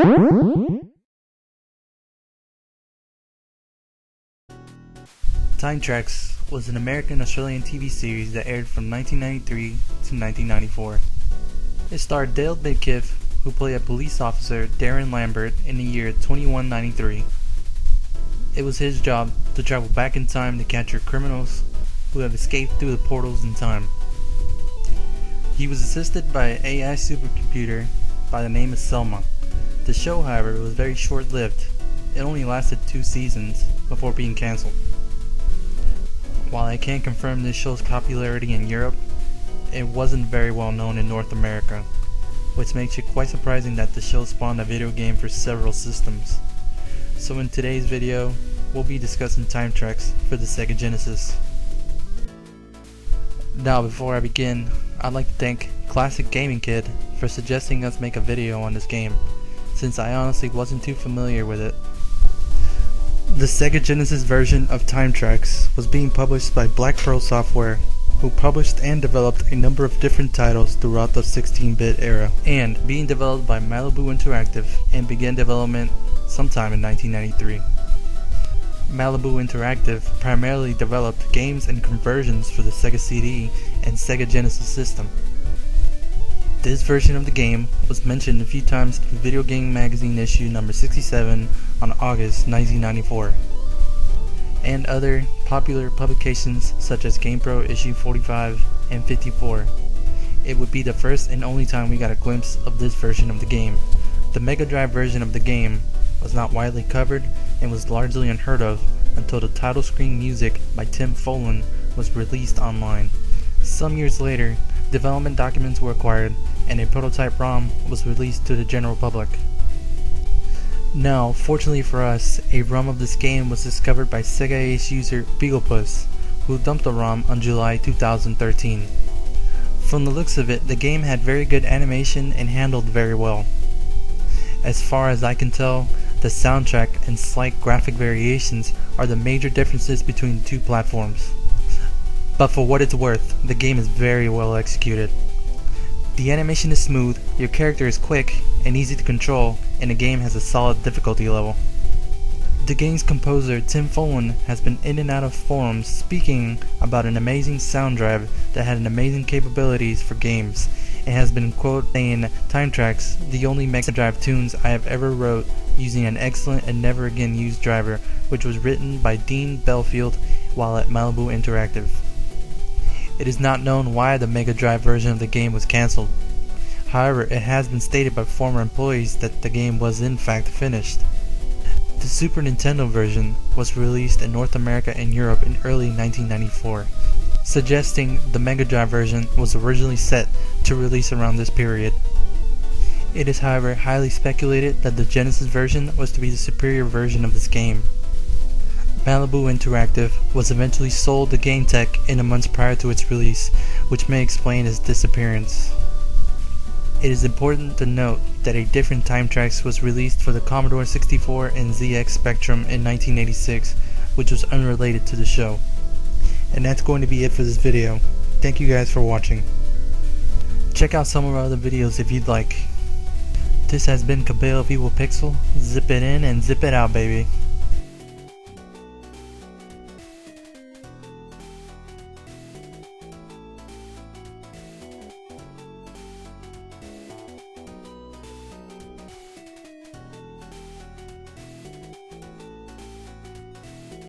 Time Trax was an American-Australian TV series that aired from 1993 to 1994. It starred Dale Midkiff, who played a police officer, Darren Lambert, in the year 2193. It was his job to travel back in time to capture criminals who have escaped through the portals in time. He was assisted by an AI supercomputer by the name of Selma. The show, however, was very short-lived. It only lasted 2 seasons before being cancelled. While I can't confirm this show's popularity in Europe, it wasn't very well known in North America, which makes it quite surprising that the show spawned a video game for several systems. So in today's video, we'll be discussing Time Trax for the Sega Genesis. Now before I begin, I'd like to thank Classic Gaming Kid for suggesting us make a video on this game, since I honestly wasn't too familiar with it. The Sega Genesis version of Time Trax was being published by Black Pearl Software, who published and developed a number of different titles throughout the 16-bit era, and being developed by Malibu Interactive and began development sometime in 1993. Malibu Interactive primarily developed games and conversions for the Sega CD and Sega Genesis system. This version of the game was mentioned a few times in Video Game Magazine issue number 67 on August 1994, and other popular publications such as GamePro issue 45 and 54. It would be the first and only time we got a glimpse of this version of the game. The Mega Drive version of the game was not widely covered and was largely unheard of until the title screen music by Tim Follin was released online. Some years later, development documents were acquired and a prototype ROM was released to the general public. Now, fortunately for us, a ROM of this game was discovered by Sega Ace user Beaglepuss, who dumped the ROM on July 2013. From the looks of it, the game had very good animation and handled very well. As far as I can tell, the soundtrack and slight graphic variations are the major differences between the two platforms. But for what it's worth, the game is very well executed. The animation is smooth, your character is quick and easy to control, and the game has a solid difficulty level. The game's composer Tim Follin has been in and out of forums speaking about an amazing sound drive that had an amazing capabilities for games, and has been quote saying, "Time Trax, the only Mega Drive tunes I have ever wrote using an excellent and never again used driver, which was written by Dean Belfield while at Malibu Interactive." It is not known why the Mega Drive version of the game was cancelled. However, it has been stated by former employees that the game was in fact finished. The Super Nintendo version was released in North America and Europe in early 1994, suggesting the Mega Drive version was originally set to release around this period. It is however highly speculated that the Genesis version was to be the superior version of this game. Malibu Interactive was eventually sold to GameTech in the months prior to its release, which may explain its disappearance. It is important to note that a different Time Trax was released for the Commodore 64 and ZX Spectrum in 1986, which was unrelated to the show. And that's going to be it for this video. Thank you guys for watching. Check out some of our other videos if you'd like. This has been Cabello Evil Pixel. Zip it in and zip it out, baby.